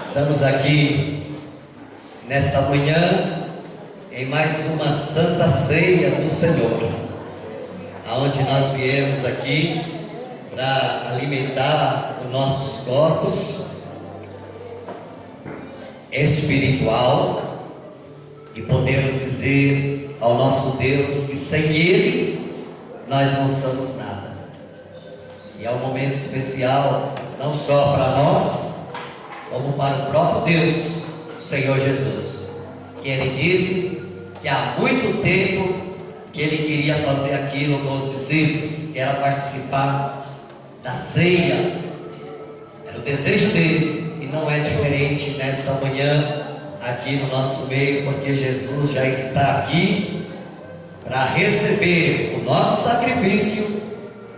Estamos aqui nesta manhã em mais uma Santa Ceia do Senhor, aonde nós viemos aqui para alimentar os nossos corpos espiritual e podemos dizer ao nosso Deus que sem Ele nós não somos nada. E é um momento especial não só para nós, como para o próprio Deus, o Senhor Jesus, que Ele disse que há muito tempo que Ele queria fazer aquilo com os discípulos, que era participar da ceia. Era o desejo dele, e não é diferente nesta manhã aqui no nosso meio, porque Jesus já está aqui para receber o nosso sacrifício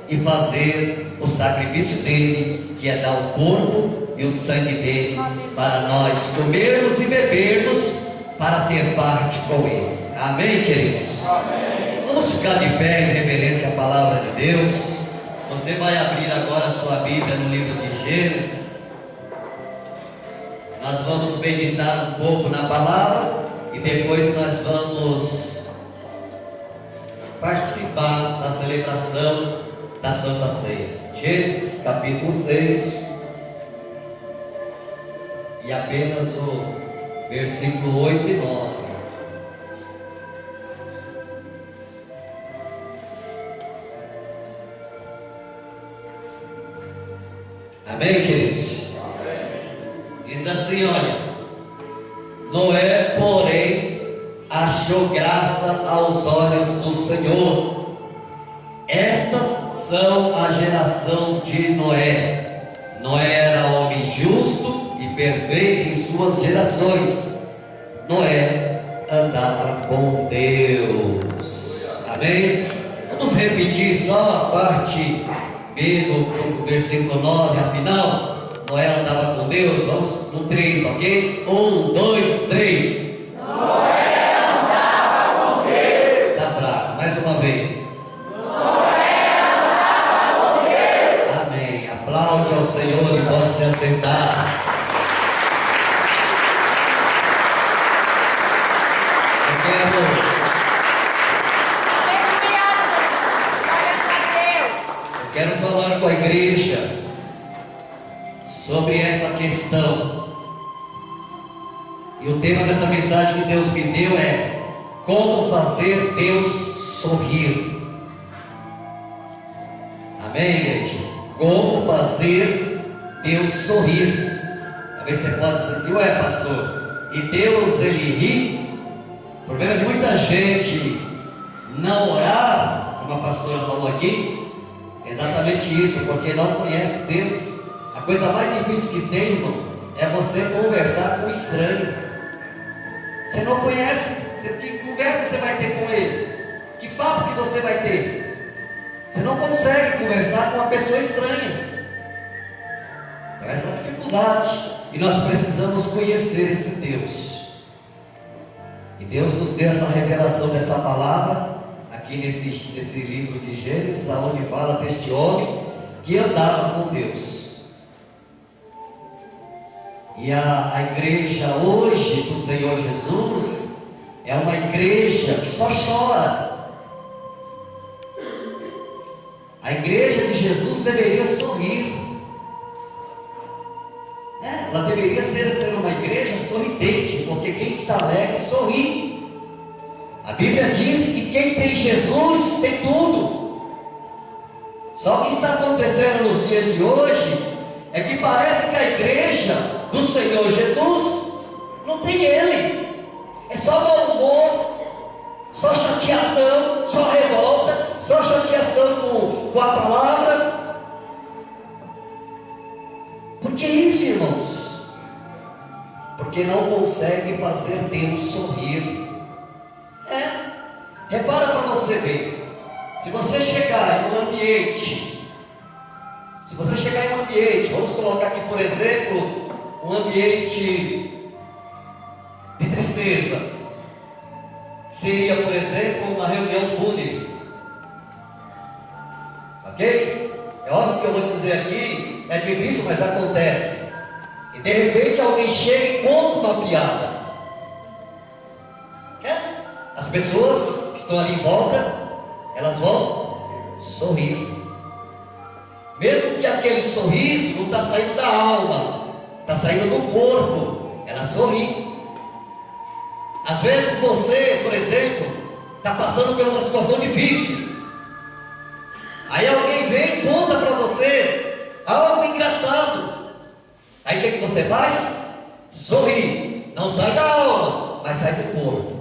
e fazer o sacrifício dele, que é dar o corpo e o sangue dele para nós comermos e bebermos, para ter parte com ele. Amém, queridos? Amém. Vamos ficar de pé em reverência à palavra de Deus. Você vai abrir agora a sua Bíblia no livro de Gênesis. Nós vamos meditar um pouco na palavra e depois nós vamos participar da celebração da Santa Ceia. Gênesis capítulo 6 e apenas o versículo 8 e 9. Amém, queridos? Amém. Diz assim, olha: Noé, porém, achou graça aos olhos do Senhor. Estas são a geração de Noé. Noé era homem justo e perfeito em suas gerações. Noé andava com Deus. Amém? Vamos repetir só a parte B do versículo 9, afinal. Noé andava com Deus. Vamos no 3, ok? 1, 2, 3. Noé andava com Deus. Está fraco, mais uma vez. Noé andava com Deus. Amém. Aplaude ao Senhor e pode se assentar. Eu quero falar com a igreja sobre essa questão. E o tema dessa mensagem que Deus me deu é: como fazer Deus sorrir. Amém, igreja? Como fazer Deus sorrir. Talvez você pode dizer assim: ué, pastor, e Deus ele ri? O problema de muita gente não orar, como a pastora falou aqui, é exatamente isso, porque não conhece Deus. A coisa mais difícil que tem, irmão, é você conversar com um estranho. Você não conhece, que conversa você vai ter com ele? Que papo que você vai ter? Você não consegue conversar com uma pessoa estranha. Então essa é a dificuldade, e nós precisamos conhecer esse Deus. E Deus nos deu essa revelação dessa palavra aqui nesse livro de Gênesis, onde fala deste homem que andava com Deus. E a igreja hoje do Senhor Jesus é uma igreja que só chora. A igreja de Jesus deveria sorrir. Ela deveria ser uma igreja sorridente, porque quem está alegre sorri. A Bíblia diz que quem tem Jesus tem tudo. Só que está acontecendo nos dias de hoje é que parece que a igreja do Senhor Jesus não tem Ele. É só mau humor, só chateação, só revolta, só chateação com a palavra. Por que isso, irmãos? Porque não consegue fazer Deus sorrir. Repara para você ver. Se você chegar em um ambiente, vamos colocar aqui, por exemplo, um ambiente de tristeza, seria, por exemplo, uma reunião fúnebre, ok? É óbvio que eu vou dizer aqui, é difícil, mas acontece. E de repente alguém chega e conta uma piada. As pessoas que estão ali em volta, elas vão sorrir. Mesmo que aquele sorriso não está saindo da alma, está saindo do corpo, ela sorri. Às vezes você, por exemplo, está passando por uma situação difícil. Aí alguém vem e conta para você algo engraçado. Aí o que você faz? Sorri. Não sai da alma, mas sai do corpo.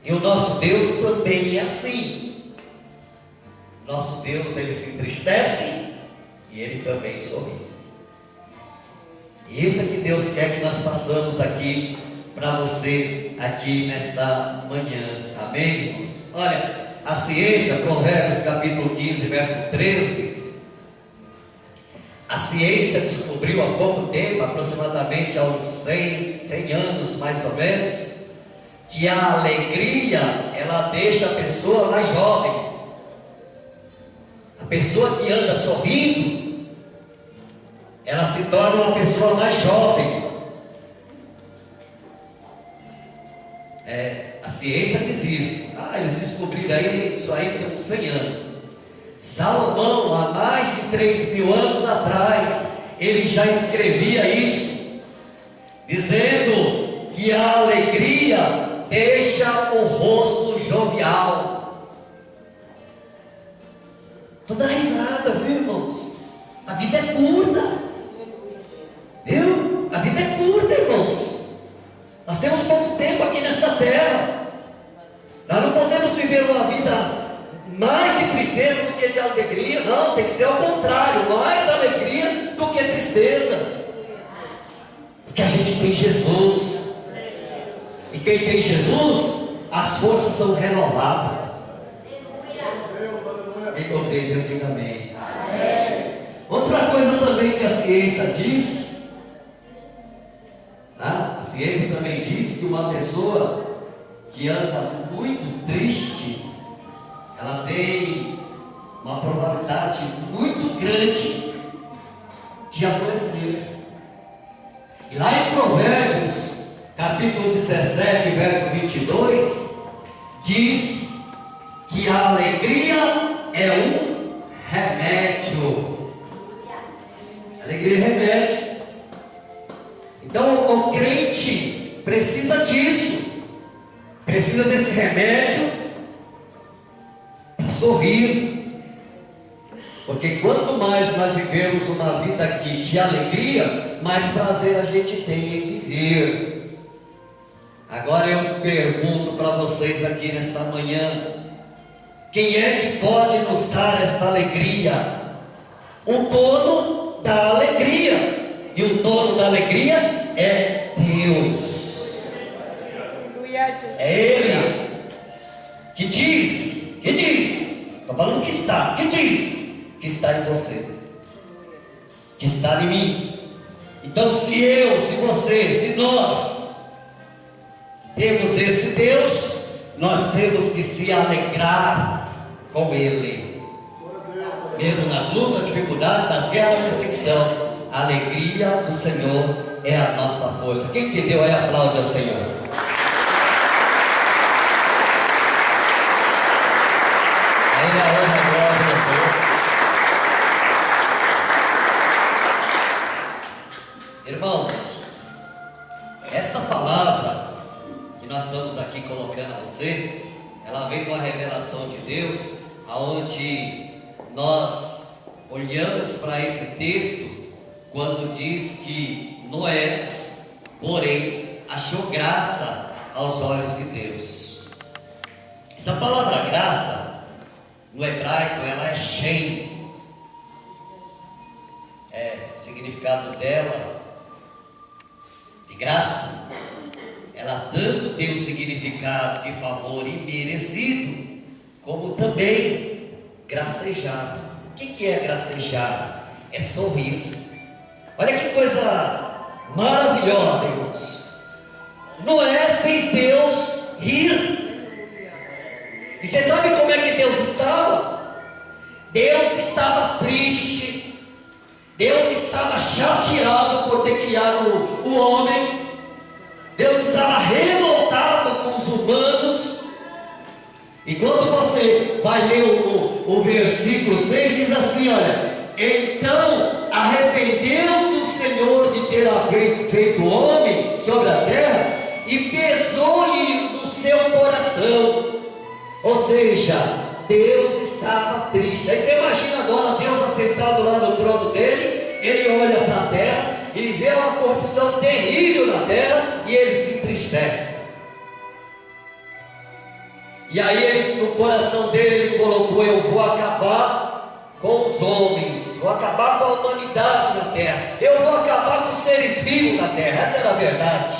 E o nosso Deus também é assim. Nosso Deus, ele se entristece e ele também sorri. E isso é que Deus quer que nós passamos aqui para você aqui nesta manhã. Amém, irmãos? Olha, a ciência, Provérbios capítulo 15, verso 13. A ciência descobriu há pouco tempo, aproximadamente há uns 100 anos mais ou menos, que a alegria, ela deixa a pessoa mais jovem. A pessoa que anda sorrindo, ela se torna uma pessoa mais jovem. A ciência diz isso. Eles descobriram isso aí tem uns 100 anos. Salomão, há mais de 3.000 anos atrás, ele já escrevia isso, dizendo que a alegria deixa o rosto jovial. Tu dá risada, viu, irmãos? A vida é curta, viu? A vida é curta, irmãos. Nós temos pouco tempo aqui nesta terra. Nós não podemos viver uma vida mais de tristeza do que de alegria. Não, tem que ser ao contrário, mais alegria do que tristeza. Porque a gente tem Jesus. E quem tem Jesus, as forças são renovadas. Quem compreendeu, diga amém. Outra coisa também que a ciência diz, a ciência também diz que uma pessoa que anda muito triste, ela tem uma probabilidade muito grande de adoecer. E lá em Provérbios capítulo 17, verso 22, diz que a alegria é um remédio. Alegria é remédio. Então o crente precisa disso, precisa desse remédio para sorrir. Porque quanto mais nós vivermos uma vida aqui de alegria, mais prazer a gente tem em viver. Agora eu pergunto para vocês aqui nesta manhã: quem é que pode nos dar esta alegria? O dono da alegria. E o dono da alegria é Deus. É Ele que diz, estou falando que está, que está em você, que está em mim. Então se eu, se você, se nós temos esse Deus, nós temos que se alegrar com Ele. Mesmo nas lutas, dificuldades, nas guerras, perseguição, a alegria do Senhor é a nossa força. Quem entendeu aí, aplaude ao Senhor. Aí a honra, a glória e o louvor. Irmãos, esta palavra que nós estamos aqui colocando a você, ela vem de uma revelação de Deus, aonde nós olhamos para esse texto, quando diz que Noé, porém, achou graça aos olhos de Deus. Essa palavra graça, no hebraico, ela é shem. O significado dela, de graça, ela tanto tem o significado de favor imerecido, como também gracejar. O que é gracejar? É sorrir. Olha que coisa maravilhosa, irmãos. Noé fez Deus rir. E você sabe como é que Deus estava? Deus estava triste. Deus estava chateado por ter criado o homem. Deus estava revoltado com os humanos. E quando você vai ler o versículo 6, diz assim, olha: então arrependeu-se o Senhor de ter feito o homem sobre a terra, e pesou-lhe no seu coração. Ou seja, Deus estava triste. Aí você imagina agora Deus assentado lá no trono dele. Ele olha para a terra e vê uma corrupção terrível na terra, e ele se entristece. E aí ele, no coração dele, ele colocou: eu vou acabar com os homens, vou acabar com a humanidade na terra, eu vou acabar com os seres vivos na terra. Essa era a verdade.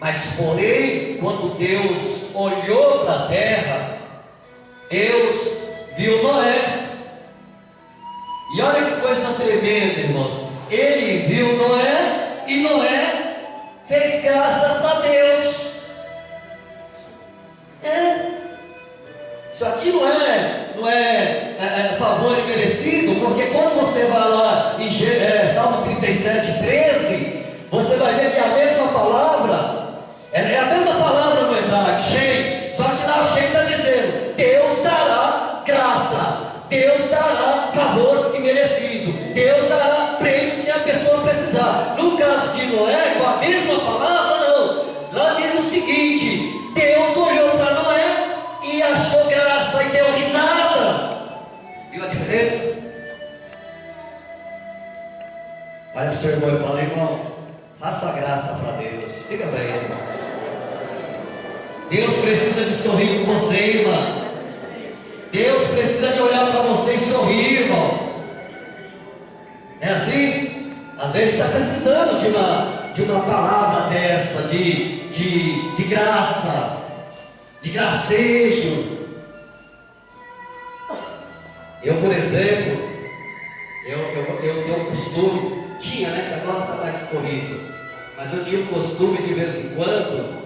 Mas porém, quando Deus olhou para a terra, Deus viu Noé. E olha que coisa tremenda, irmãos. Ele viu Noé, e Noé fez graça para Deus. Isso aqui não é favor imerecido, porque quando você vai lá em Salmo 37, 13, você vai ver que a mesma palavra, é a mesma palavra no hebraico, Shem, só que lá o Shem está dizendo: Deus dará graça, Deus dará favor imerecido, Deus dará prêmio se a pessoa precisar. No caso de Noé, com a mesma palavra, não. Lá diz o seguinte: Deus olhou para Noé e achou graça e deu risada. Viu a diferença? Olha para o seu irmão e fala: irmão, faça graça para Deus. Diga para ele, irmão. Deus precisa de sorrir com você, irmão. Deus precisa de olhar para você e sorrir, irmão. É assim? Às vezes está precisando de uma palavra dessa, de graça, de gracejo. Eu, por exemplo, eu tenho o costume, tinha, né, que agora está mais corrido, mas eu tinha o costume de vez em quando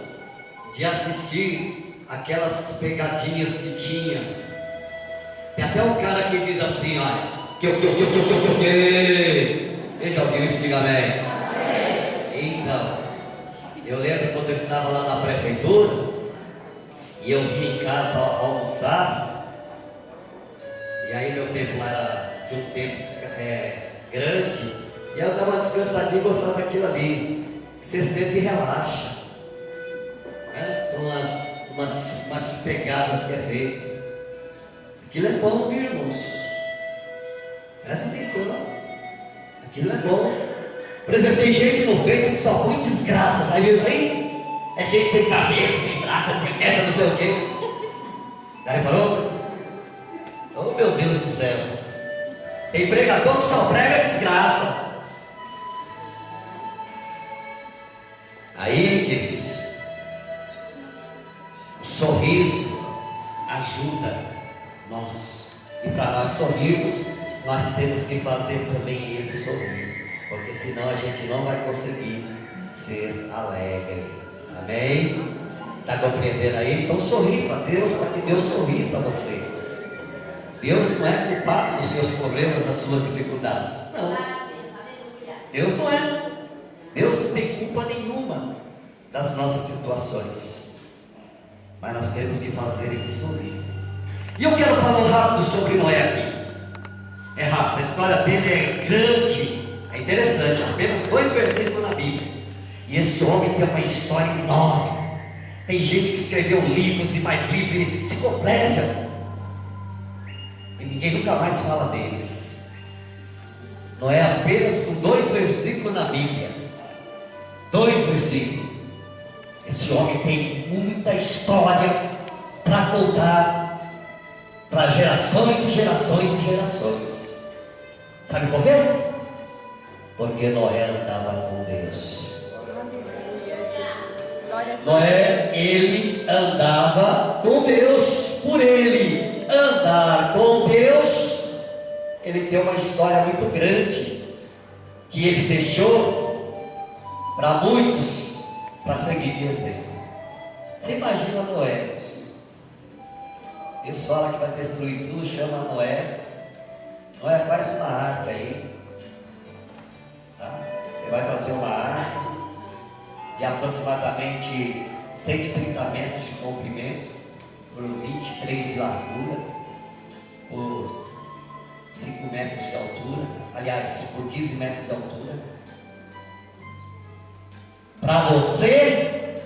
de assistir aquelas pegadinhas que tinha. Tem até um cara que diz assim, olha, que. Ele já ouviu isso? Diga amém. Então, eu lembro quando eu estava lá na prefeitura, e eu vim em casa almoçar, e aí meu tempo lá era de um tempo grande, e eu estava descansadinho, gostava daquilo ali. Você sente e relaxa, né? Umas pegadas que é feito. Aquilo é bom, viu, irmãos? Presta atenção. Aquilo é bom. Por exemplo, tem gente no Facebook que só põe desgraças. Já viu isso aí? É gente sem cabeça, sem braço, sem testa, não sei o quê. Já reparou? Oh, meu Deus do céu. Tem pregador que só prega desgraça. Aí, queridos, o sorriso ajuda nós. E para nós sorrirmos, nós temos que fazer também ele sorrir, porque senão a gente não vai conseguir ser alegre. Amém? Está compreendendo aí? Então sorri para Deus, para que Deus sorri para você. Deus não é culpado dos seus problemas, das suas dificuldades. Não. Deus não é. Deus não tem culpa nenhuma das nossas situações. Mas nós temos que fazer ele sorrir. E eu quero falar rápido sobre Noé aqui. É rápido, a história dele é grande, é interessante, apenas 2 versículos na Bíblia. E esse homem tem uma história enorme. Tem gente que escreveu livros e mais livros e se completa. E ninguém nunca mais fala deles. Noé apenas com 2 versículos na Bíblia. 2 versículos. Esse homem tem muita história para contar para gerações e gerações e gerações. Sabe por quê? Porque Noé andava com Deus. Noé, ele andava com Deus. Por ele andar com Deus, ele tem uma história muito grande que ele deixou para muitos para seguir de exemplo. Você imagina Noé? Deus fala que vai destruir tudo, chama Noé, Não é? Faz uma arca aí. Tá? Você vai fazer uma arca de aproximadamente 130 metros de comprimento, por 23 de largura, por 5 metros de altura, aliás, por 15 metros de altura, para você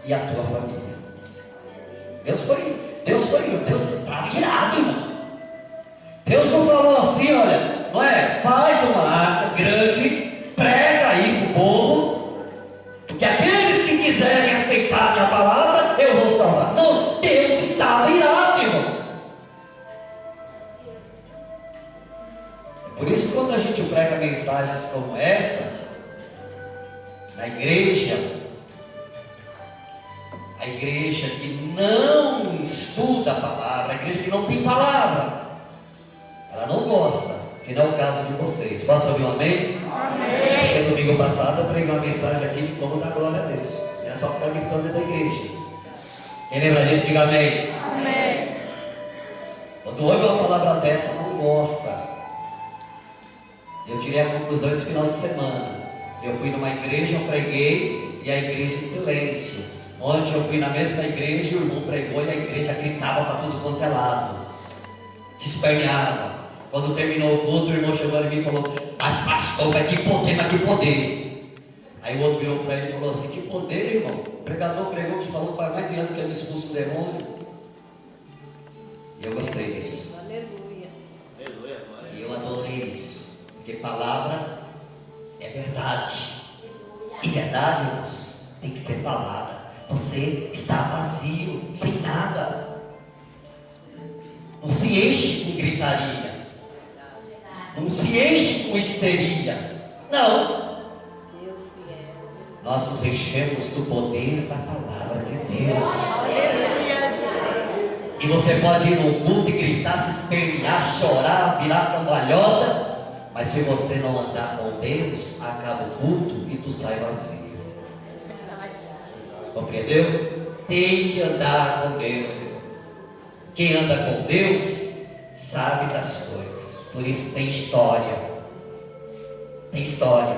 e a tua família. Deus estava irado, irmão. Deus não falou assim, olha, não é? Faz uma arca grande, prega aí para o povo, que aqueles que quiserem aceitar a minha palavra, eu vou salvar. Não, Deus estava irado, irmão. Por isso que quando a gente prega mensagens como essa, na igreja, a igreja que não estuda a palavra, a igreja que não tem palavra, ela não gosta, que não é o caso de vocês. Posso ouvir um amém? Amém. Porque domingo passado eu preguei uma mensagem aqui de como dar glória a Deus. Não é só ficar gritando dentro da igreja. Quem lembra disso, diga amém. Amém. Quando ouve uma palavra dessa, não gosta. Eu tirei a conclusão esse final de semana. Eu fui numa igreja, eu preguei, e a igreja em silêncio. Ontem eu fui na mesma igreja, o irmão pregou e a igreja gritava para tudo quanto é lado, se esperneava. Quando terminou o culto, o irmão chegou em mim e falou: ai pastor, mas que poder, mas que poder. Aí o outro virou para ele e falou assim: que poder, irmão? O pregador pregou que falou para mais de ano que ele expulsa o demônio. E eu gostei disso. Aleluia. E eu adorei isso, porque palavra é verdade. E verdade, irmãos, tem que ser falada. Você está vazio, sem nada. Não se enche com gritaria. Não se enche com histeria. Não. Nós nos enchemos do poder da palavra de Deus. E você pode ir no culto e gritar, se espernear, chorar, virar cambalhota. Mas se você não andar com Deus, acaba o culto e tu sai vazio. Compreendeu? Tem que andar com Deus. Quem anda com Deus sabe das coisas. Por isso tem história. Tem história.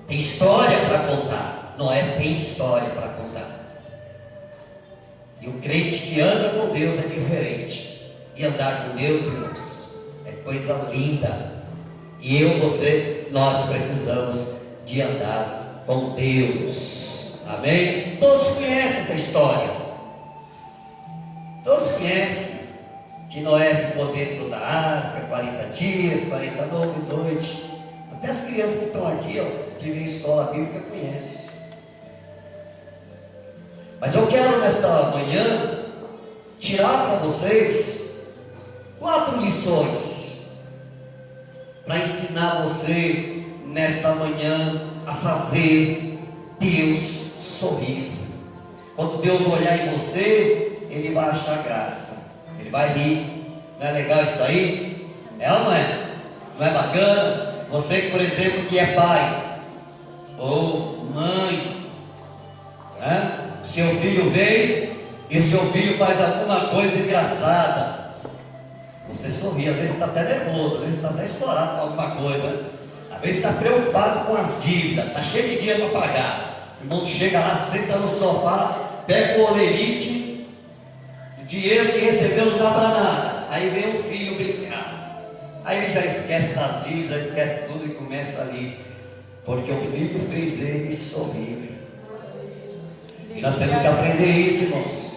Tem história para contar. Não é? Tem história para contar. E o crente que anda com Deus é diferente. E andar com Deus, irmãos, é coisa linda. E eu, você, nós precisamos de andar com Deus. Amém? Todos conhecem essa história. Todos conhecem que Noé ficou dentro da arca 40 dias, 40 noites. Até as crianças que estão aqui, ó, que vêm escola bíblica, conhecem. Mas eu quero nesta manhã tirar para vocês 4 lições para ensinar você nesta manhã a fazer Deus sorrir. Quando Deus olhar em você, Ele vai achar graça, Ele vai rir. Não é legal isso aí? É ou não é? Não é bacana? Você, por exemplo, que é pai ou mãe, né? Seu filho veio e seu filho faz alguma coisa engraçada, você sorri. Às vezes está até nervoso, às vezes está até estourado com alguma coisa, né? Às vezes está preocupado com as dívidas, está cheio de dinheiro para pagar. O irmão chega lá, senta no sofá, pega o olerite, o dinheiro que recebeu não dá para nada. Aí vem o filho brincar, aí ele já esquece das dívidas, esquece tudo e começa ali, porque o filho fez ele sorrir. E nós temos que aprender isso, irmãos.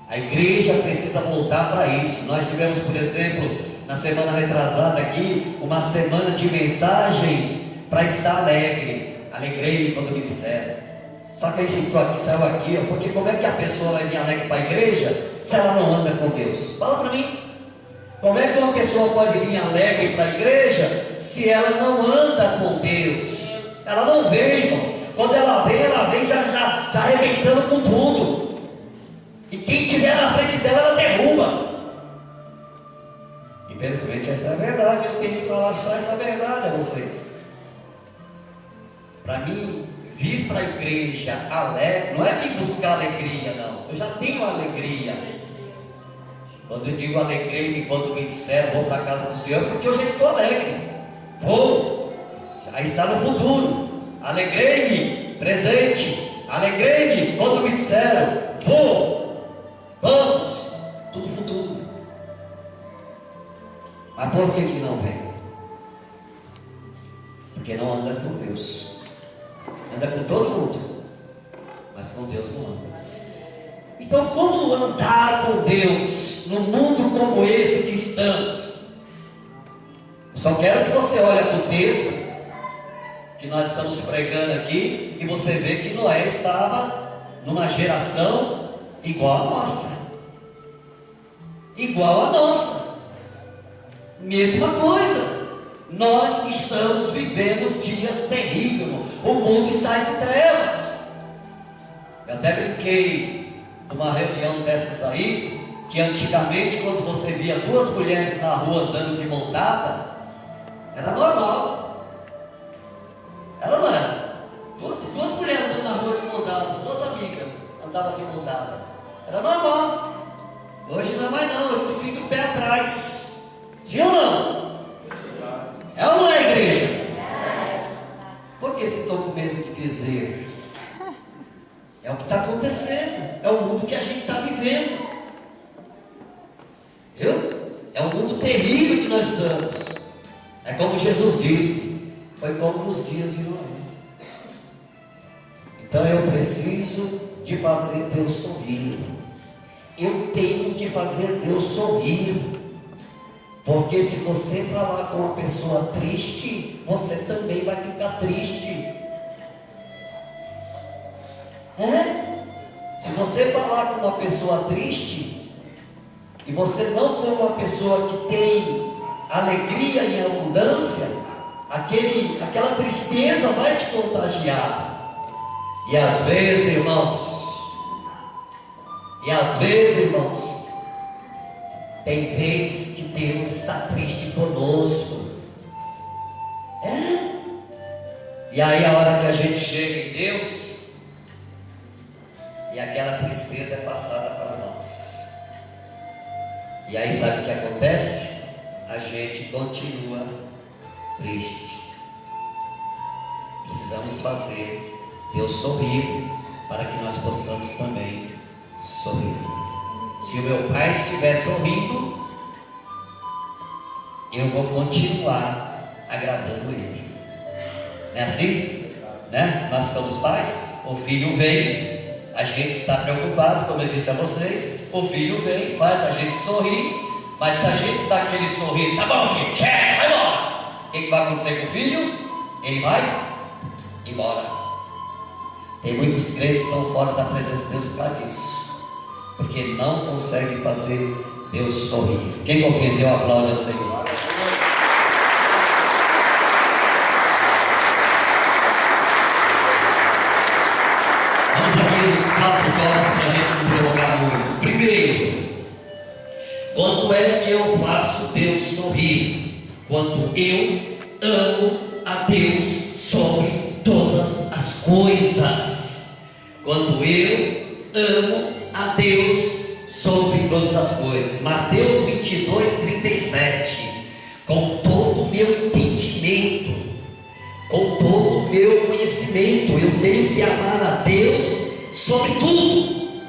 A igreja precisa voltar para isso. Nós tivemos, por exemplo, na semana retrasada aqui, uma semana de mensagens para estar alegre. Alegrei-me quando me disseram. Só que aí saiu aqui, ó, porque como é que a pessoa vai vir alegre para a igreja se ela não anda com Deus? Fala para mim. Como é que uma pessoa pode vir alegre para a igreja se ela não anda com Deus? Ela não vem, irmão. Quando ela vem já arrebentando com tudo. E quem estiver na frente dela, ela derruba. Infelizmente essa é a verdade. Eu tenho que falar só essa verdade a vocês. Para mim, vir para a igreja alegre, não é vir buscar alegria, não. Eu já tenho alegria. Quando eu digo alegrei-me quando me disseram vou para a casa do Senhor, porque eu já estou alegre. Vou, já está no futuro. Alegrei-me, presente. Alegrei-me quando me disseram vou, vamos, tudo futuro. Mas por que não vem? Porque não anda com Deus. Anda com todo mundo, mas com Deus não anda. Então, como andar com Deus no mundo como esse que estamos? Eu só quero que você olhe para o texto que nós estamos pregando aqui e você vê que Noé estava numa geração igual a nossa. Igual a nossa. Mesma coisa. Nós estamos vivendo dias terríveis. O mundo está em trevas. Eu até brinquei numa reunião dessas aí, que antigamente quando você via duas mulheres na rua andando de montada, era normal. Era não era? Duas mulheres andando na rua de montada, duas amigas andavam de montada. Era normal. Hoje não é mais não, hoje tu fica o pé atrás. Sim ou não? É ou não é, igreja? Por que vocês estão com medo de dizer? É o que está acontecendo. É o mundo que a gente está vivendo. Viu? É um mundo terrível que nós estamos. É como Jesus disse. Foi como nos dias de Noé. Então eu preciso de fazer Deus sorrir. Eu tenho que fazer Deus sorrir. Porque se você falar com uma pessoa triste, você também vai ficar triste. Se você falar com uma pessoa triste, e você não for uma pessoa que tem alegria em abundância, aquela tristeza vai te contagiar. E às vezes, irmãos, tem vezes que Deus está triste conosco. E aí a hora que a gente chega em Deus, e aquela tristeza é passada para nós. E aí sabe o que acontece? A gente continua triste. Precisamos fazer Deus sorrir, para que nós possamos também sorrir. Se o meu pai estiver sorrindo, eu vou continuar agradando ele. Não é assim? Né? Nós somos pais, o filho vem, a gente está preocupado, como eu disse a vocês, o filho vem, faz a gente sorrir, mas se a gente dá aquele sorriso, tá bom filho, chega, vai embora. O que vai acontecer com o filho? Ele vai embora. Tem muitos crentes que estão fora da presença de Deus por causa disso, porque não consegue fazer Deus sorrir. Quem compreendeu, aplaude ao Senhor. Vamos aqui nos 4 tópicos para a gente não prolongar muito. Primeiro, quando é que eu faço Deus sorrir? Quando eu amo a Deus sobre todas as coisas. Quando eu amo a Deus sobre todas as coisas. Mateus 22:37. Com todo o meu entendimento, com todo o meu conhecimento, eu tenho que amar a Deus sobre tudo.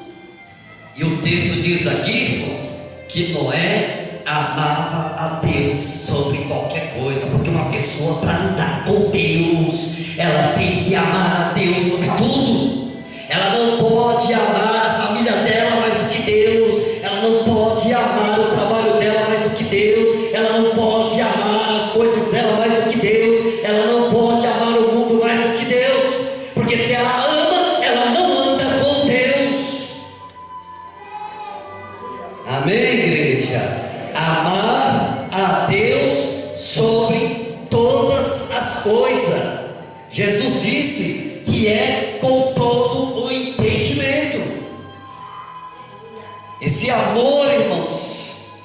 E o texto diz aqui, irmãos, que Noé amava a Deus sobre qualquer coisa, porque uma pessoa, para andar com Deus, ela tem que amar a Deus sobre tudo. Ela não pode amar a família dela mais do que Deus, ela não pode amar o trabalho dela mais do que Deus, ela não pode amar as coisas dela mais do que Deus, ela não pode amar o mundo mais do que Deus, porque se ela ama, ela não anda com Deus. Amém, igreja? Amar a Deus sobre todas as coisas. Jesus disse que é com todo o entendimento. Esse amor, irmãos,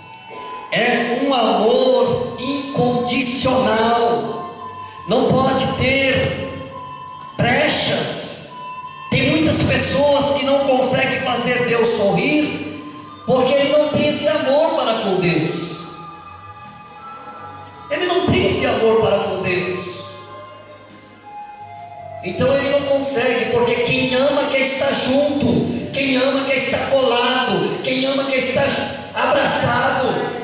é um amor incondicional. Não pode ter brechas. Tem muitas pessoas que não conseguem fazer Deus sorrir porque ele não tem esse amor para com Deus. Ele não tem esse amor para com Deus. Então ele não consegue, porque quem ama quer estar junto, quem ama quer estar colado, quem ama quer estar abraçado.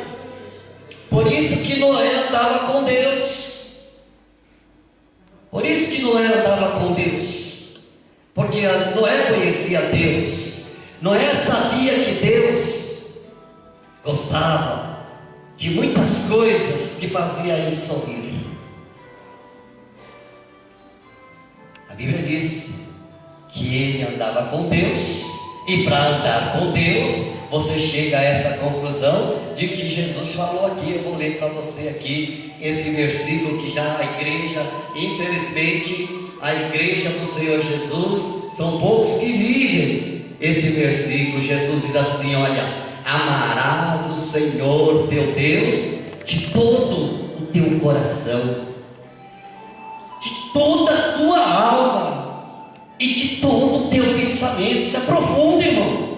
Por isso que Noé andava com Deus. Por isso que Noé andava com Deus, porque Noé conhecia Deus. Noé sabia que Deus gostava de muitas coisas que fazia ele sorrir. A Bíblia diz que ele andava com Deus, e para andar com Deus, você chega a essa conclusão de que Jesus falou aqui. Eu vou ler para você aqui esse versículo que já a igreja, infelizmente, a igreja do Senhor Jesus, são poucos que vivem esse versículo. Jesus diz assim: olha, amarás o Senhor teu Deus de todo o teu coração, de toda a tua alma e de todo o teu pensamento. Isso é profundo, irmão.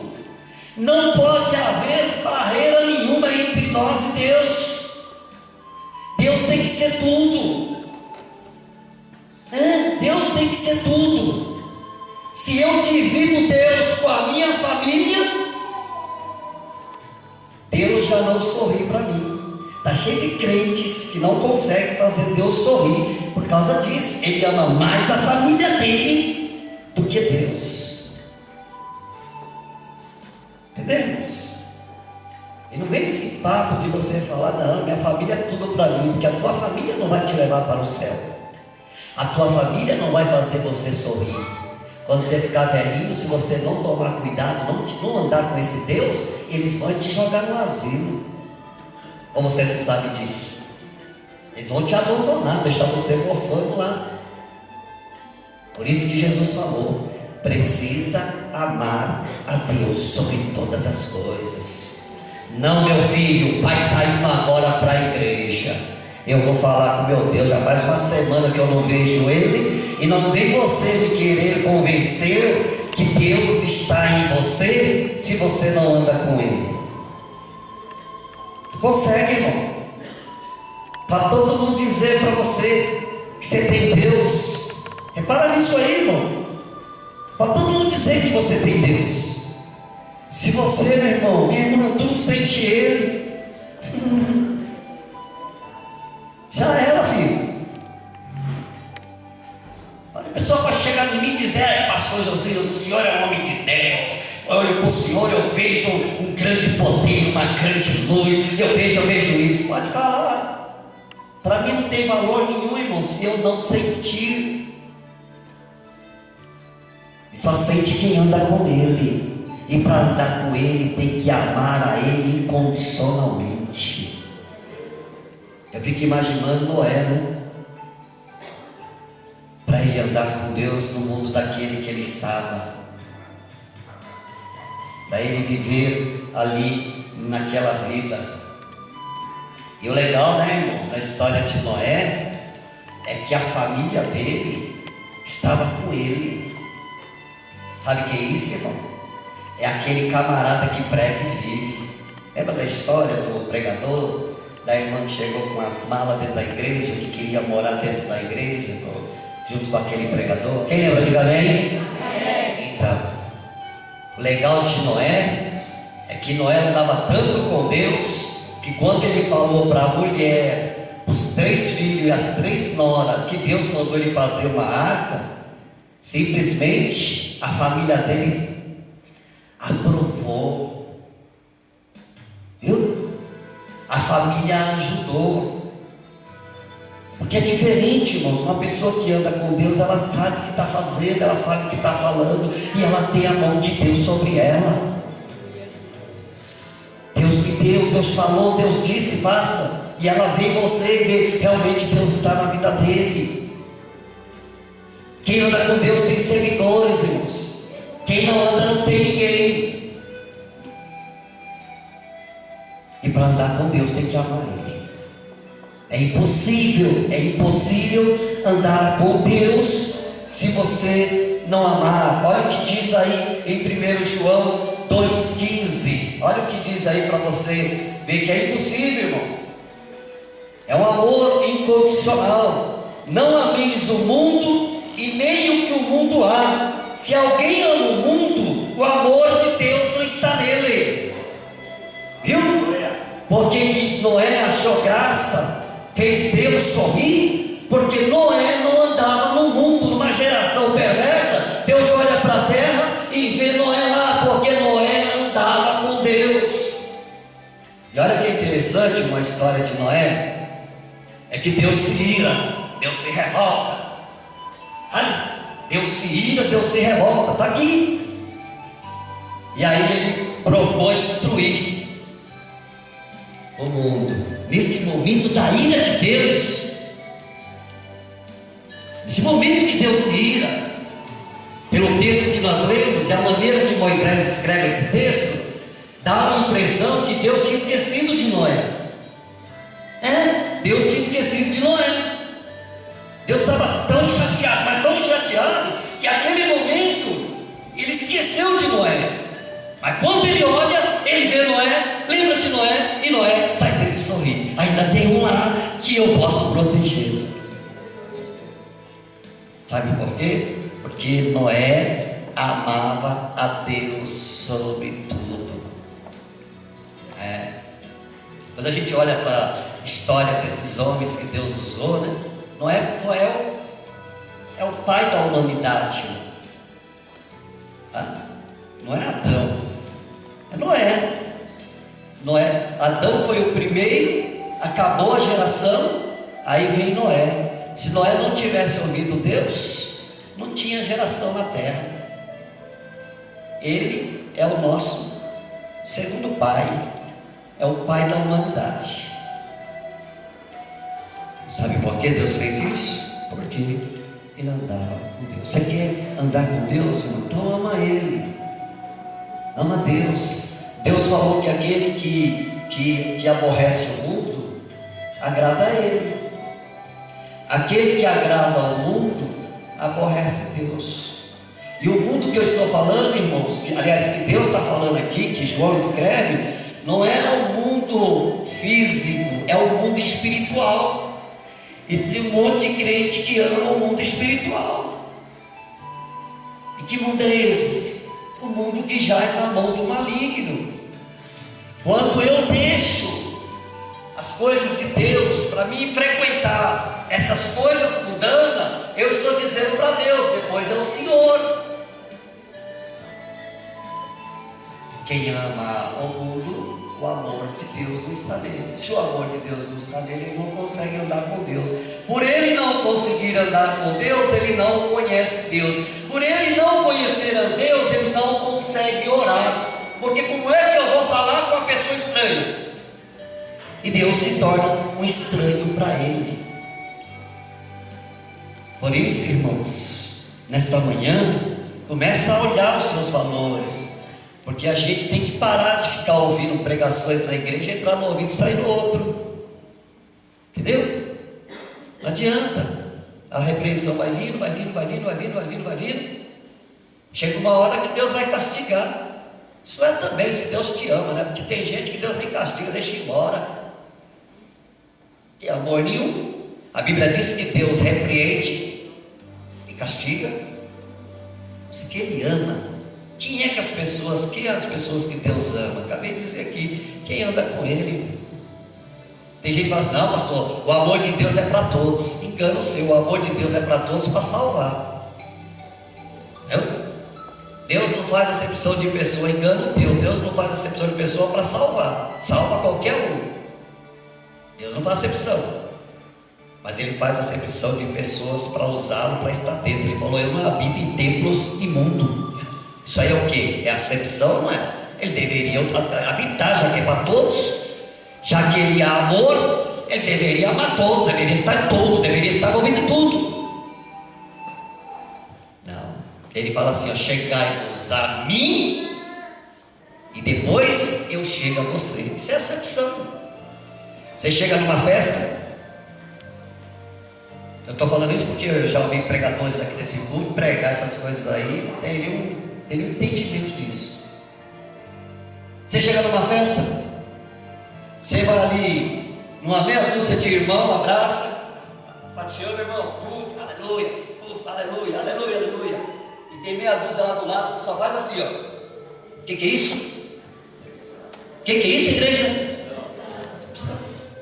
Não pode haver barreira nenhuma entre nós e Deus. Deus tem que ser tudo. Deus tem que ser tudo. Se eu divido Deus com a minha família, Deus já não sorri para mim. Está cheio de crentes que não conseguem fazer Deus sorrir por causa disso. Ele ama mais a família dele do que Deus. Entendemos? E não vem esse papo de você falar: não, minha família é tudo para mim, porque a tua família não vai te levar para o céu. A tua família não vai fazer você sorrir. Quando você ficar velhinho, se você não tomar cuidado, não andar com esse Deus, eles vão te jogar no asilo. Ou você não sabe disso? Eles vão te abandonar, deixar você morfando lá. Por isso que Jesus falou: precisa amar a Deus sobre todas as coisas. Não, meu filho, o pai está indo agora para a igreja. Eu vou falar com meu Deus, já faz uma semana que eu não vejo ele, e não vem você me querer convencer que Deus está em você, se você não anda com ele. Consegue, irmão? Para todo mundo dizer para você que você tem Deus. Repara nisso aí, irmão. Para todo mundo dizer que você tem Deus. Se você, meu irmão, minha irmã, tu não sente ele, já era, filho. A pessoa pode chegar de mim e dizer: pastor Josias, o senhor é um homem de Deus. Olha, para o senhor eu vejo um grande poder, uma grande luz. Eu vejo isso. Pode falar. Para mim não tem valor nenhum, irmão, se eu não sentir. Só sente quem anda com ele. E para andar com ele tem que amar a ele incondicionalmente. Eu fico imaginando Noé, né? Para ele andar com Deus no mundo daquele que ele estava, para ele viver ali naquela vida. E o legal, né, irmãos, na história de Noé, é que a família dele estava com ele. Sabe o que é isso, irmão? É aquele camarada que prega e vive. Lembra da história do pregador, da irmã que chegou com as malas dentro da igreja, que queria morar dentro da igreja, junto com aquele pregador? Quem lembra? Diga amém. Então, o legal de Noé é que Noé andava tanto com Deus, que quando ele falou para a mulher, os 3 filhos e as 3 noras, que Deus mandou ele fazer uma arca, simplesmente a família dele aprovou. Viu? A família ajudou. Porque é diferente, irmãos. Uma pessoa que anda com Deus, ela sabe o que está fazendo, ela sabe o que está falando, e ela tem a mão de Deus sobre ela. Deus me deu, Deus falou, Deus disse, faça. E ela vê em você e vê, realmente Deus está na vida dele. Quem anda com Deus tem seguidores, irmãos. Quem não anda não tem ninguém. E para andar com Deus tem que amar ele. É impossível andar com Deus se você não amar. Olha o que diz aí em 1 João 2,15. Olha o que diz aí para você ver que é impossível, irmão. É um amor incondicional. Não ameis o mundo e nem o que o mundo há. Se alguém ama o mundo, o amor de Deus não está nele. Viu? Porque que Noé achou graça, fez Deus sorrir, porque Noé não andava no mundo, numa geração perversa. Deus olha para a terra e vê Noé lá, porque Noé andava com Deus. E olha que interessante uma história de Noé. É que Deus se ira, Deus se revolta. Deus se ira, Deus se revolta. Está aqui. E aí ele propõe destruir o mundo. Nesse momento da ira de Deus, nesse momento que Deus se ira, pelo texto que nós lemos e a maneira que Moisés escreve esse texto, dá uma impressão que Deus tinha esquecido de Noé. Deus tinha esquecido de Noé. Deus estava tão chateado, mas tão chateado, que aquele momento ele esqueceu de Noé. Mas quando ele olha, ele vê Noé, lembra de Noé, e Noé faz ele sorrir. Ainda tem um lá que eu posso proteger. Sabe por quê? Porque Noé amava a Deus sobre tudo. Quando a gente olha para a história desses homens que Deus usou, né? Noé é o pai da humanidade. Não é Adão, é Noé. Adão foi o primeiro, acabou a geração, aí vem Noé. Se Noé não tivesse ouvido Deus, não tinha geração na terra. Ele é o nosso segundo pai, é o pai da humanidade. Sabe por que Deus fez isso? Porque ele andava com Deus. Você quer andar com Deus? Então ama Ele, ama Deus. Deus falou que aquele que aborrece o mundo agrada a Ele. Aquele que agrada ao mundo aborrece Deus. E o mundo que eu estou falando, irmãos, que Deus está falando aqui, que João escreve, não é o mundo físico, é o mundo espiritual. E tem um monte de crente que ama o mundo espiritual. E que mundo é esse? O mundo que jaz na mão do maligno. Quando eu deixo as coisas de Deus para mim frequentar essas coisas mundanas, eu estou dizendo para Deus, depois é o Senhor. Quem ama o mundo, o amor de Deus não está nele. Se o amor de Deus não está nele, ele não consegue andar com Deus. Por ele não conseguir andar com Deus, ele não conhece Deus. Por ele não conhecer a Deus, ele não consegue orar. Porque como é que eu vou falar com uma pessoa estranha? E Deus se torna um estranho para ele. Por isso, irmãos, nesta manhã, começa a olhar os seus valores. Porque a gente tem que parar de ficar ouvindo pregações na igreja, entrar no ouvido e sair no outro. Entendeu? Não adianta. A repreensão vai vindo. Chega uma hora que Deus vai castigar. Isso é também se Deus te ama, né? Porque tem gente que Deus nem castiga, deixa ir embora. Que amor nenhum. A Bíblia diz que Deus repreende e castiga os que Ele ama. Quem é as pessoas que Deus ama? Acabei de dizer aqui, quem anda com Ele. Tem gente que fala assim, não pastor, o amor de Deus é para todos. Engano seu, o amor de Deus é para todos para salvar. Deus não faz acepção de pessoa, engano teu. Deus não faz acepção de pessoa para salvar. Salva qualquer um. Deus não faz acepção, mas Ele faz acepção de pessoas para usá-lo, para estar dentro. Ele falou, eu não habito em templos imundos. Isso aí é o que? É acepção, não é? Ele deveria habitar, já que é para todos. Já que Ele é amor, Ele deveria amar todos, deveria estar em tudo, deveria estar ouvindo tudo. Não, Ele fala assim, chegai-vos a mim e depois eu chego a você. Isso é acepção. Você chega numa festa, eu estou falando isso porque eu já ouvi pregadores aqui desse culto pregar essas coisas aí, tem um entendimento disso. Você chega numa festa, você vai ali, numa meia dúzia de irmão, abraça, bate meu irmão, aleluia, aleluia, aleluia, aleluia. E tem meia dúzia lá do lado, você só faz assim, ó. O que é isso? O que é isso, igreja?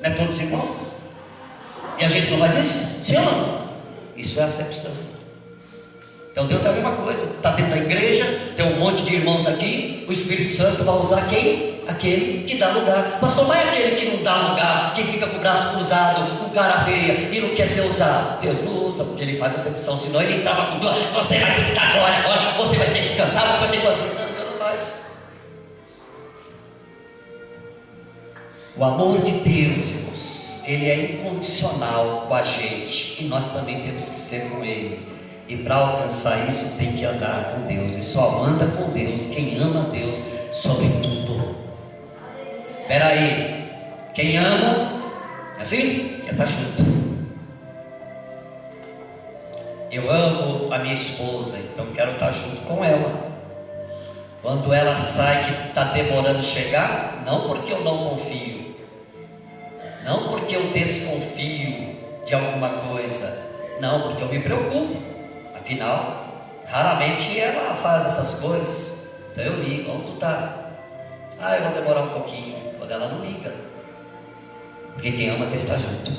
Não é todos igual? E a gente não faz isso? Sim ou não? Isso é acepção. Então Deus é a mesma coisa. Está dentro da igreja, tem um monte de irmãos aqui. O Espírito Santo vai usar quem? Aquele que dá lugar. Pastor, mas é aquele que não dá lugar, quem fica com o braço cruzado, com cara feia e não quer ser usado. Deus não usa, porque ele faz acepção. Senão ele entrava com tudo. Você vai ter que estar agora, você vai ter que cantar, você vai ter que fazer. Não, Deus não faz. O amor de Deus, irmãos, ele é incondicional com a gente, e nós também temos que ser com ele. E para alcançar isso tem que andar com Deus, e só anda com Deus quem ama Deus sobre tudo. Espera aí, quem ama, assim, quer estar junto. Eu amo a minha esposa, então quero estar junto com ela. Quando ela sai que está demorando chegar, não porque eu não confio, não porque eu desconfio de alguma coisa, não, porque eu me preocupo. Afinal, raramente ela faz essas coisas. Então eu ligo, onde tu tá? Eu vou demorar um pouquinho. Quando ela não liga, porque quem ama quer estar junto.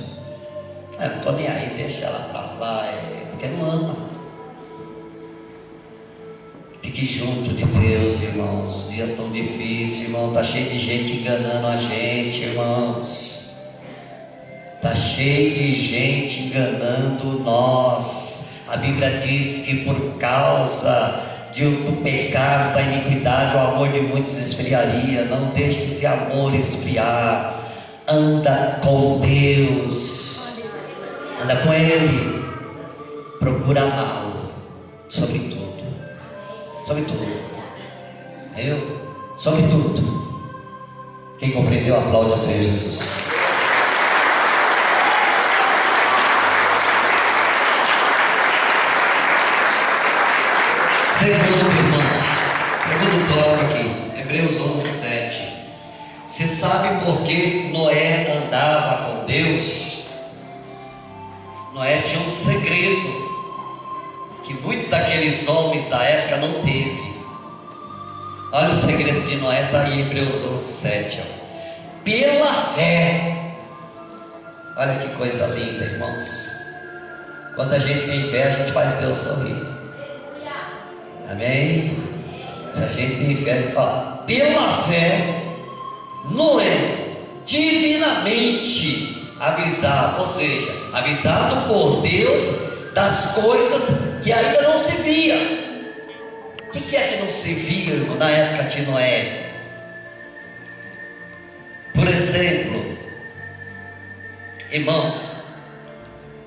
Eu não estou nem aí, deixa ela para lá, porque não ama. Fique junto de Deus, irmãos. Os dias tão difíceis, irmão. Está cheio de gente enganando a gente, irmãos. Está cheio de gente enganando nós. A Bíblia diz que por causa do pecado, da iniquidade, o amor de muitos esfriaria. Não deixe esse amor esfriar. Anda com Deus, anda com Ele, procura amá-lo sobre tudo, sobre tudo, sobre tudo. Quem compreendeu, aplaude ao Senhor Jesus. Segundo, irmãos, segundo bloco aqui, Hebreus 11:7. Você sabe por que Noé andava com Deus? Noé tinha um segredo que muitos daqueles homens da época não teve. Olha o segredo de Noé, está aí em Hebreus 11:7. Pela fé. Olha que coisa linda, irmãos. Quando a gente tem fé, a gente faz Deus sorrir. Amém? Se a gente tem fé, pela fé, Noé, divinamente avisado, ou seja, avisado por Deus das coisas que ainda não se via. O que é que não se via, irmão, na época de Noé? Por exemplo, irmãos,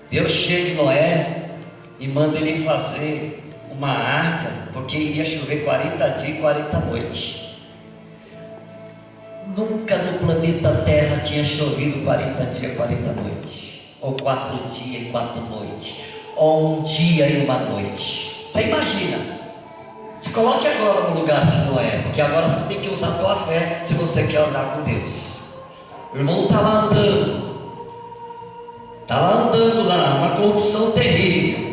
Deus chega em Noé e manda ele fazer uma arca, porque iria chover 40 dias e 40 noites. Nunca no planeta Terra tinha chovido 40 dias e 40 noites, ou 4 dias e 4 noites, ou um dia e uma noite. Você imagina? Se coloque agora no lugar de Noé, porque agora você tem que usar a tua fé se você quer andar com Deus. O irmão está lá andando lá, uma corrupção terrível.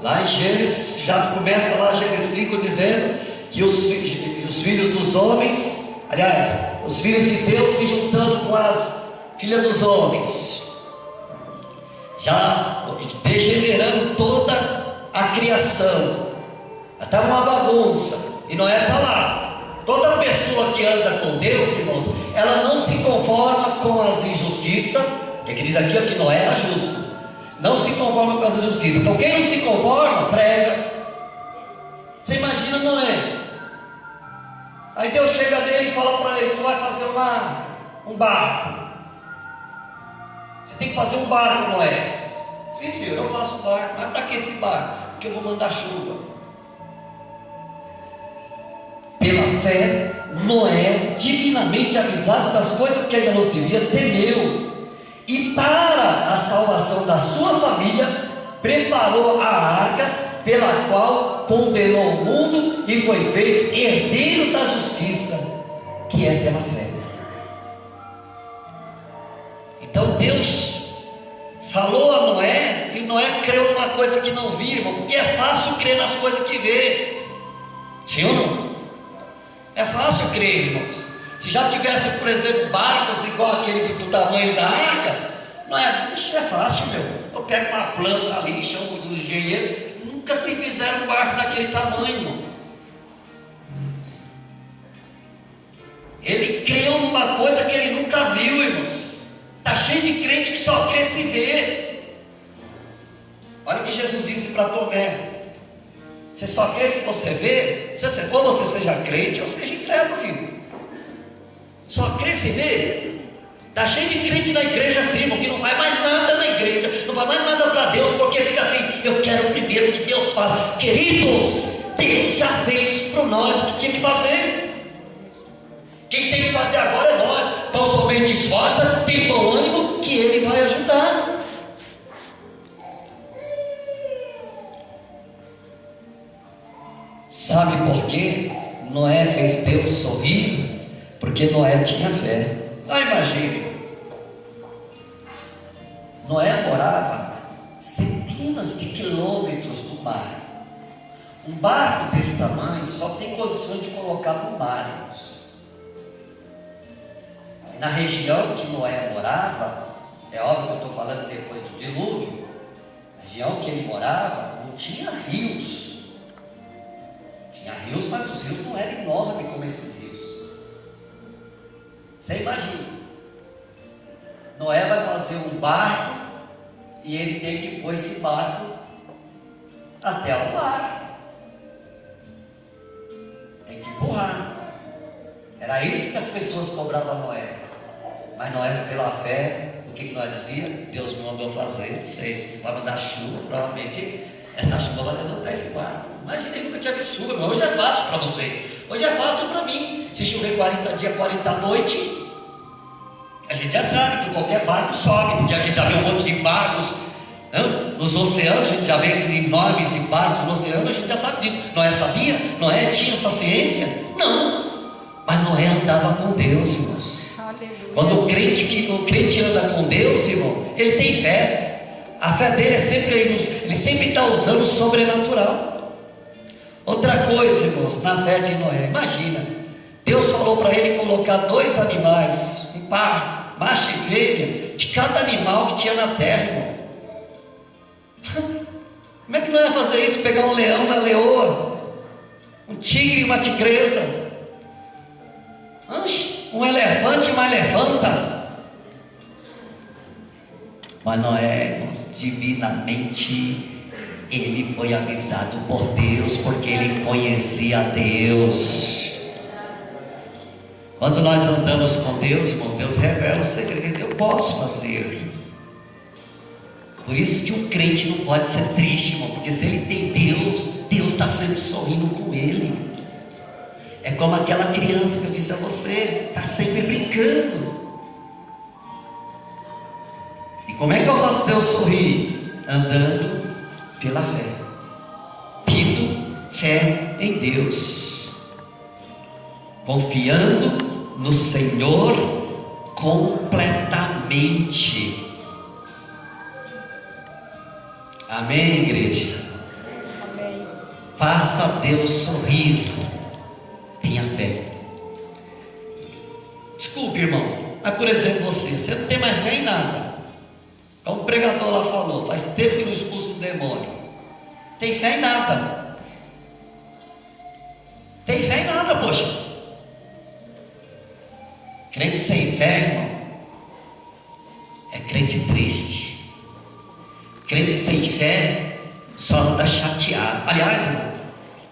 Lá em Gênesis, já começa lá Gênesis 5 dizendo que os filhos dos homens, aliás, os filhos de Deus se juntando com as filhas dos homens, já degenerando toda a criação. Estava uma bagunça, e Noé está lá. Toda pessoa que anda com Deus, irmãos, ela não se conforma com as injustiças, que diz aqui que Noé era justo. Não se conforma com as injustiças. Então quem não se conforma, prega. Você imagina Noé. Aí Deus chega nele e fala para ele: tu vai fazer um barco. Você tem que fazer um barco, Noé. Sim, senhor, eu faço um barco. Mas para que esse barco? Porque eu vou mandar chuva. Pela fé, Noé, divinamente avisado das coisas que ainda não se via, temeu. E para a salvação da sua família, preparou a arca pela qual condenou o mundo e foi feito herdeiro da justiça, que é pela fé. Então Deus falou a Noé, e Noé creu numa coisa que não via, irmão, porque é fácil crer nas coisas que vê. Sim ou não? É fácil crer, irmãos. Se já tivesse, por exemplo, barcos igual aquele do tamanho da arca, não é? Isso é fácil, meu. Eu pego uma planta ali, chamo os engenheiros. Nunca se fizeram um barco daquele tamanho, irmão. Ele creu numa coisa que ele nunca viu, irmãos. Está cheio de crente que só crê se vê. Olha o que Jesus disse para Tomé: você só crê se você vê. Ou você seja crente ou seja incrédulo, filho. Só crê se vê. Está cheio de crente na igreja assim, irmão, que não faz mais nada na igreja, não faz mais nada para Deus, porque fica assim: eu quero primeiro que Deus faça. Queridos, Deus já fez para nós o que tinha que fazer. Quem tem que fazer agora é nós. Então somente esforça, tem bom ânimo, que Ele vai ajudar. Sabe por quê Noé fez Deus sorrir? Porque Noé tinha fé. Imagine, Noé morava centenas de quilômetros do mar. Um barco desse tamanho só tem condições de colocar no mar, irmãos. Na região que Noé morava, é óbvio que eu estou falando depois do dilúvio, a região que ele morava não tinha rios. Tinha rios, mas os rios não eram enormes como esses rios. Você imagina, Noé vai fazer um barco e ele tem que pôr esse barco até o mar. Tem que empurrar. Era isso que as pessoas cobravam a Noé. Mas Noé, pela fé, o que Noé dizia? Deus me mandou fazer, não sei, se vai mandar chuva, provavelmente essa chuva vai levantar esse barco. Imagina, eu nunca tinha visto chuva, mas hoje é fácil para você, hoje é fácil para mim. Se chover 40 dias, 40 noites, a gente já sabe que qualquer barco sobe, porque a gente já vê um monte de barcos, não? Nos oceanos, a gente já vê esses nomes de barcos no oceano, a gente já sabe disso. Noé sabia? Noé tinha essa ciência? Não, mas Noé andava com Deus, irmãos. Quando o crente anda com Deus, irmão, ele tem fé. A fé dele é sempre, ele sempre está usando o sobrenatural. Outra coisa, irmãos, na fé de Noé, imagina, Deus falou para ele colocar 2 animais, um par, macho e fêmea, de cada animal que tinha na terra, irmão. Como é que Noé ia fazer isso? Pegar um leão, uma leoa, um tigre e uma tigresa, um elefante e uma elefanta. Mas Noé, irmãos, divinamente, ele foi avisado por Deus, porque ele conhecia Deus. Quando nós andamos com Deus, irmão, Deus revela o segredo. Eu posso fazer. Por isso que um crente não pode ser triste, irmão, porque se ele tem Deus, Deus está sempre sorrindo com ele. É como aquela criança que eu disse a você, está sempre brincando. E como é que eu faço Deus sorrir? Andando pela fé, tendo fé em Deus, confiando no Senhor completamente. Amém, igreja? Amém. Faça Deus sorrir. Tenha fé. Desculpe, irmão, mas por exemplo, você não tem mais fé em nada. Como o pregador lá falou, faz tempo que não expulsa o demônio. Tem fé em nada. Tem fé em nada, poxa. Crente sem fé, irmão, é crente triste. Crente sem fé só anda chateado. Aliás, irmão,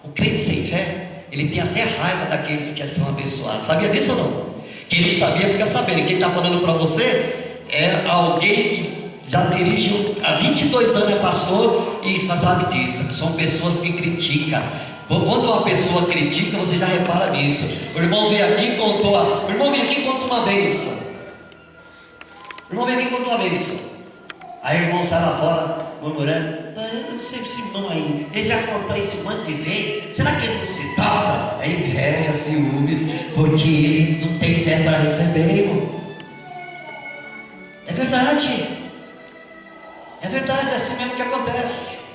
o crente sem fé, ele tem até raiva daqueles que são abençoados. Sabia disso ou não? Quem não sabia, fica sabendo. Quem está falando para você é alguém que já dirige há 22 anos, é pastor e sabe disso. São pessoas que criticam. Quando uma pessoa critica, você já repara nisso. O irmão veio aqui e contou uma bênção. O irmão veio aqui e contou uma bênção. Aí o irmão sai lá fora murmurando: eu não sei esse irmão aí, ele já contou isso um monte de vezes, será que ele não se toca? É inveja, ciúmes, porque ele não tem fé para receber, irmão. É verdade, é assim mesmo que acontece.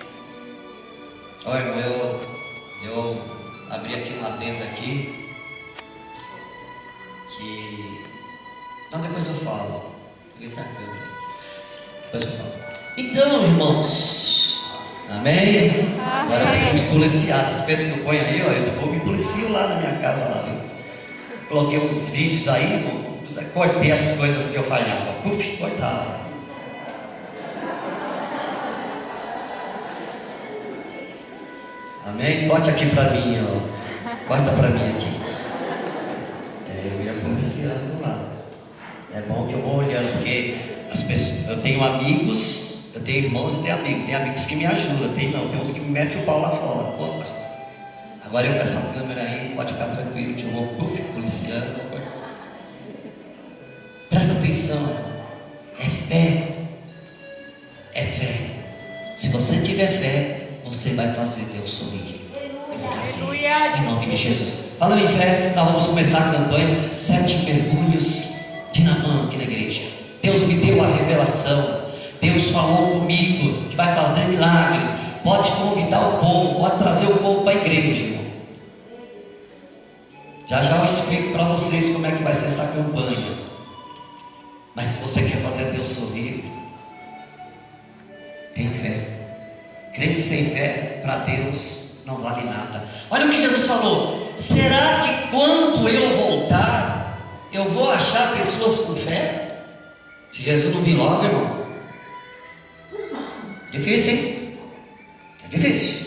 Olha, irmão, eu abri aqui uma tenda aqui, que... Então depois eu falo. Depois eu falo. Então, irmãos, amém? Agora eu tenho que me policiar. Vocês pensam que eu ponho aí, ó, eu me policio lá na minha casa, lá, viu? Coloquei uns vídeos aí, irmão, cortei as coisas que eu falhava. Puf, cortava. Amém? Corte aqui pra mim, ó. Corta pra mim aqui. Eu ia policiando lá. É bom que eu vou olhando, porque as pessoas, eu tenho amigos, eu tenho irmãos e tenho amigos. Tem amigos que me ajudam, tem uns que me metem o pau lá fora. Pô, agora eu com essa câmera aí, pode ficar tranquilo que eu vou policiando. Presta atenção, é fé. É fé. Se você tiver fé, você vai fazer Deus sorrir. Em nome de Jesus. Falando em fé, nós vamos começar a campanha 7 mergulhos de Naamã aqui na igreja. Deus me deu a revelação. Deus falou comigo que vai fazer milagres. Pode convidar o povo, pode trazer o povo para a igreja, irmão. Já eu explico para vocês como é que vai ser essa campanha. Mas se você quer fazer Deus sorrir, tem fé. Crente sem fé, para Deus, não vale nada. Olha o que Jesus falou: será que quando eu voltar, eu vou achar pessoas com fé? Se Jesus não vir logo, irmão, difícil, hein? É difícil.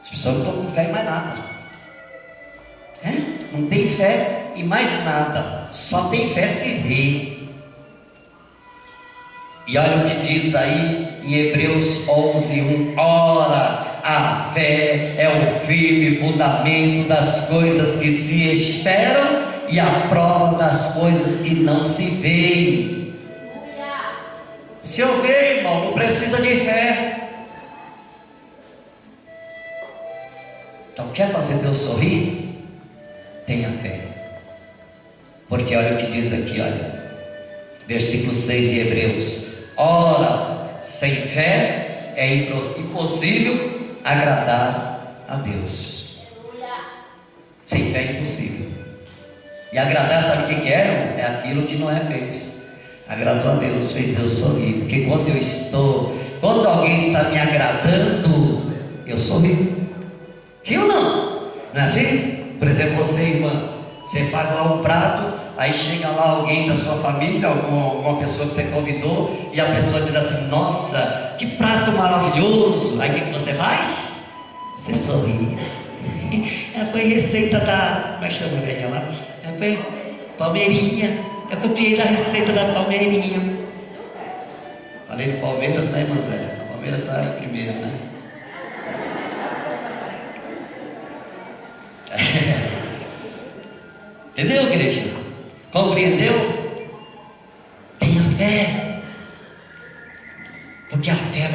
As pessoas não estão com fé em mais nada. Não tem fé em mais nada. Só tem fé se vê. E olha o que diz aí em Hebreus 11:1: ora, a fé é o firme fundamento das coisas que se esperam e a prova das coisas que não se veem. Se eu ver, irmão, não precisa de fé. Então, quer fazer Deus sorrir? Tenha fé. Porque olha o que diz aqui, olha, versículo 6 de Hebreus: ora, sem fé é impossível agradar a Deus. Sem fé é impossível. E agradar, sabe o que é, irmão? É aquilo que não é fez. Agradou a Deus, fez Deus sorrir. Porque quando alguém está me agradando, eu sorrio. Sim ou não? Não é assim? Por exemplo, você, irmã, você faz lá um prato, aí chega lá alguém da sua família, alguma pessoa que você convidou, e a pessoa diz assim: nossa, que prato maravilhoso. Aí o que você faz? Você sorri. Foi receita da... como é que chama a velha lá? Foi Palmeirinha. Eu copiei da receita da Palmeirinha. Falei do Palmeiras, né, irmã Zé? O Palmeiras está em primeiro, né? Entendeu, igreja? Compreendeu? Tenha fé. Porque a fé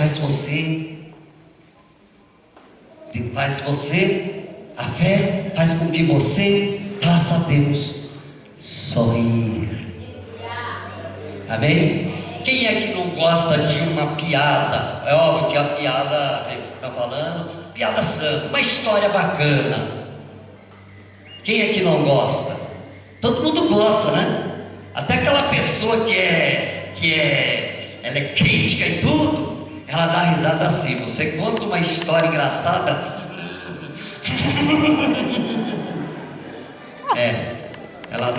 a fé faz com que você faça Deus sorrir. Amém? Quem é que não gosta de uma piada? É óbvio que a piada, está falando, piada santa, uma história bacana. Quem é que não gosta? Todo mundo gosta, né? Até aquela pessoa ela é crítica e tudo, ela dá risada assim. Você conta uma história engraçada, ela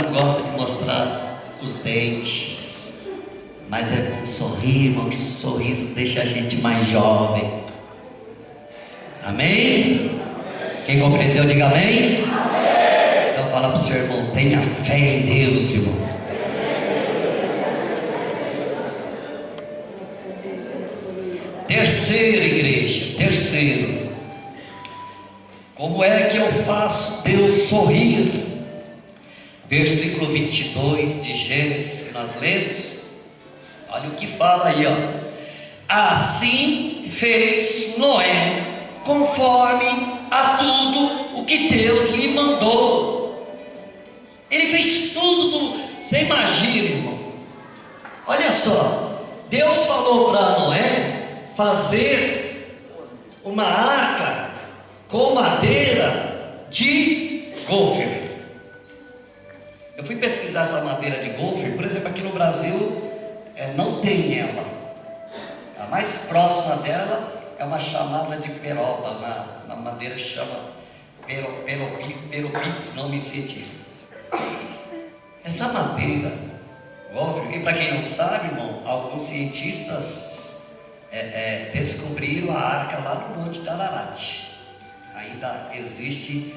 não gosta de mostrar os dentes, mas é bom sorrir, irmão, que sorriso deixa a gente mais jovem. Amém? Quem compreendeu, diga amém. Então fala para o seu irmão: tenha fé em Deus, irmão. Terceiro, igreja, como é que eu faço Deus sorrir? Versículo 22 de Gênesis que nós lemos, Olha o que fala aí, ó. Assim fez Noé, conforme a tudo o que Deus lhe mandou. Ele fez tudo. Você imagina, irmão? Olha só, Deus falou para Noé fazer uma arca com madeira de gofer. Eu fui pesquisar essa madeira de gofer. Por exemplo, aqui no Brasil não tem ela. A mais próxima dela é uma chamada de peroba, na madeira que chama peropix, nome científico. Essa madeira, e para quem não sabe, irmão, alguns cientistas descobriram a arca lá no Monte de Ararat. Ainda existe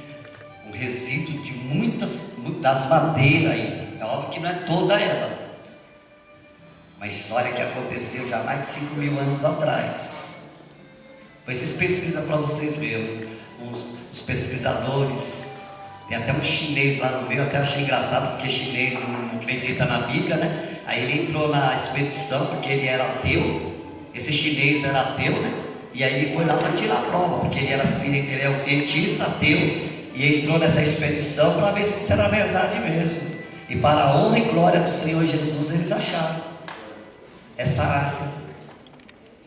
um resíduo de muitas das madeiras ainda. É óbvio que não é toda ela. Uma história que aconteceu já há mais de 5 mil anos atrás. Depois vocês pesquisam para vocês verem. Os pesquisadores. Tem até um chinês lá no meio. Até achei engraçado porque chinês não acredita na Bíblia, né? Aí ele entrou na expedição porque ele era ateu. Esse chinês era ateu, né? E aí ele foi lá para tirar a prova, porque ele é um cientista ateu. E entrou nessa expedição para ver se isso era verdade mesmo. E para a honra e glória do Senhor Jesus, eles acharam esta arca.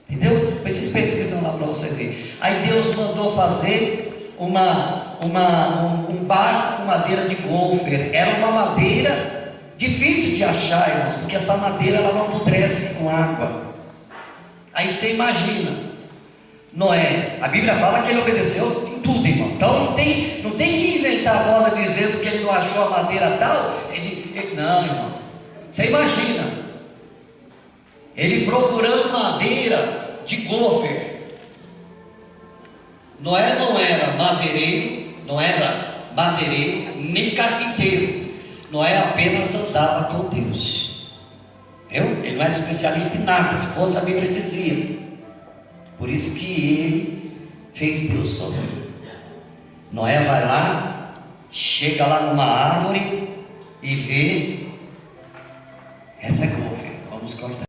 Entendeu? Depois vocês pesquisam lá para você ver. Aí Deus mandou fazer um barco com madeira de gofer. Era uma madeira difícil de achar, irmãos, porque essa madeira ela não apodrece com água. Aí você imagina, Noé, a Bíblia fala que ele obedeceu em tudo, irmão. Então não tem que inventar a moda dizendo que ele não achou a madeira tal. Não, irmão. Você imagina, ele procurando madeira de gofer. Noé não era madeireiro, nem carpinteiro. Noé apenas andava com Deus. Entendeu? Ele não era especialista em nada. Se fosse, a Bíblia dizia. Por isso que ele fez Deus sorrir. Noé vai lá, chega lá numa árvore e vê. Essa é gofer, vamos cortar.